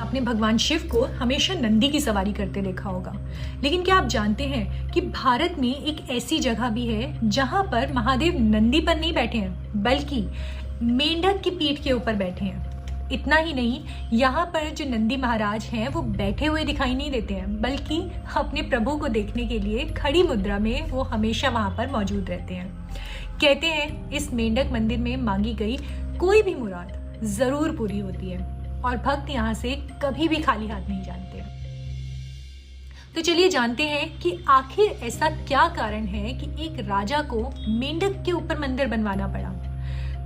आपने भगवान शिव को हमेशा नंदी की सवारी करते देखा होगा, लेकिन क्या आप जानते हैं कि भारत में एक ऐसी जगह भी है जहां पर महादेव नंदी पर नहीं बैठे हैं बल्कि मेंढक की पीठ के ऊपर बैठे हैं। इतना ही नहीं, यहाँ पर जो नंदी महाराज हैं वो बैठे हुए दिखाई नहीं देते हैं बल्कि अपने प्रभु को देखने के लिए खड़ी मुद्रा में वो हमेशा वहाँ पर मौजूद रहते हैं। कहते हैं इस मेंढक मंदिर में मांगी गई कोई भी मुराद जरूर पूरी होती है और भक्त यहाँ से कभी भी खाली हाथ नहीं जाते। तो चलिए जानते हैं कि आखिर ऐसा क्या कारण है कि एक राजा को मेंढक के ऊपर मंदिर बनवाना पड़ा।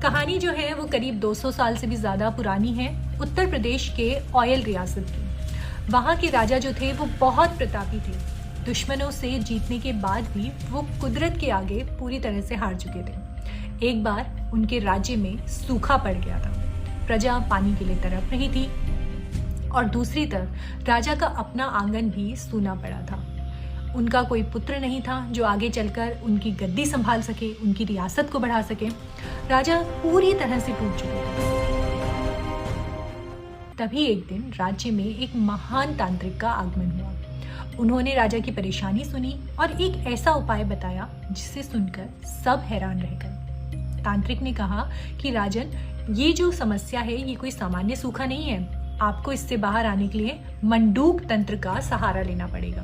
कहानी जो है वो करीब 200 साल से भी ज़्यादा पुरानी है। उत्तर प्रदेश के ऑयल रियासत की वहाँ के राजा जो थे वो बहुत प्रतापी थे। दुश्मनों से जीतने के बाद भी वो कुदरत के आगे पूरी तरह से हार चुके थे। एक बार उनके राज्य में सूखा पड़ गया था, प्रजा पानी के लिए तड़प रही थी और दूसरी तरफ राजा का अपना आंगन भी सूना पड़ा था। उनका कोई पुत्र नहीं था जो आगे चलकर उनकी गद्दी संभाल सके, उनकी रियासत को बढ़ा सके। राजा पूरी तरह से टूट चुके थे। तभी एक दिन राज्य में एक महान तांत्रिक का आगमन हुआ। उन्होंने राजा की परेशानी सुनी और एक ऐसा उपाय बताया जिसे सुनकर सब हैरान रह गए। तांत्रिक ने कहा कि राजन, ये जो समस्या है ये कोई सामान्य सूखा नहीं है। आपको इससे बाहर आने के लिए मंडूक तंत्र का सहारा लेना पड़ेगा,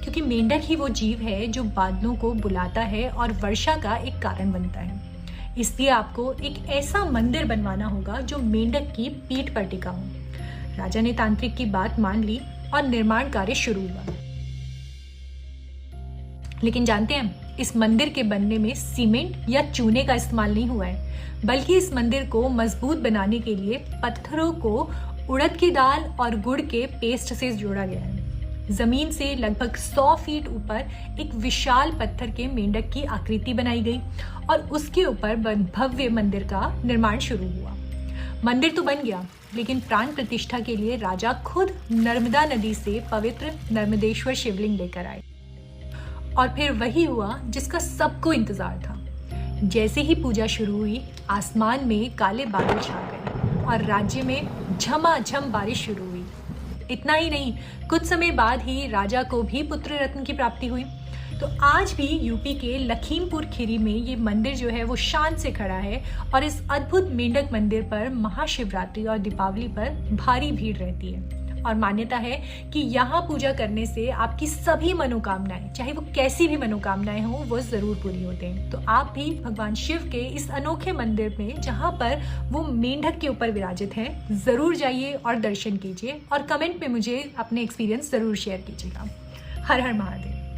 क्योंकि मेंढक ही वो जीव है जो बादलों को बुलाता है और वर्षा का एक कारण बनता है। इसलिए आपको एक ऐसा मंदिर बनवाना होगा जो मेंढक की पीठ पर टिका हो। राजा ने तांत्रिक की बात मान ली और निर्माण कार्य शुरू हुआ। लेकिन जानते हैं, इस मंदिर के बनने में सीमेंट या चूने का इस्तेमाल नहीं हुआ है, बल्कि इस मंदिर को मजबूत बनाने के लिए पत्थरों को उड़द की दाल और गुड़ के पेस्ट से जोड़ा गया है। जमीन से लगभग 100 फीट ऊपर एक विशाल पत्थर के मेंढक की आकृति बनाई गई और उसके ऊपर भव्य मंदिर का निर्माण शुरू हुआ। मंदिर तो बन गया, लेकिन प्राण प्रतिष्ठा के लिए राजा खुद नर्मदा नदी से पवित्र नर्मदेश्वर शिवलिंग लेकर आए। और फिर वही हुआ जिसका सबको इंतजार था। जैसे ही पूजा शुरू हुई, आसमान में काले बादल छा गए और राज्य में झमाझम बारिश शुरू हुई। इतना ही नहीं, कुछ समय बाद ही राजा को भी पुत्र रत्न की प्राप्ति हुई। तो आज भी यूपी के लखीमपुर खीरी में ये मंदिर जो है वो शान से खड़ा है और इस अद्भुत मेंढक मंदिर पर महाशिवरात्रि और दीपावली पर भारी भीड़ रहती है। और मान्यता है कि यहाँ पूजा करने से आपकी सभी मनोकामनाएं, चाहे वो कैसी भी मनोकामनाएं हों, वो जरूर पूरी होते हैं। तो आप भी भगवान शिव के इस अनोखे मंदिर में जहाँ पर वो मेंढक के ऊपर विराजित हैं, जरूर जाइए और दर्शन कीजिए और कमेंट में मुझे अपने एक्सपीरियंस जरूर शेयर कीजिएगा। हर हर महादेव।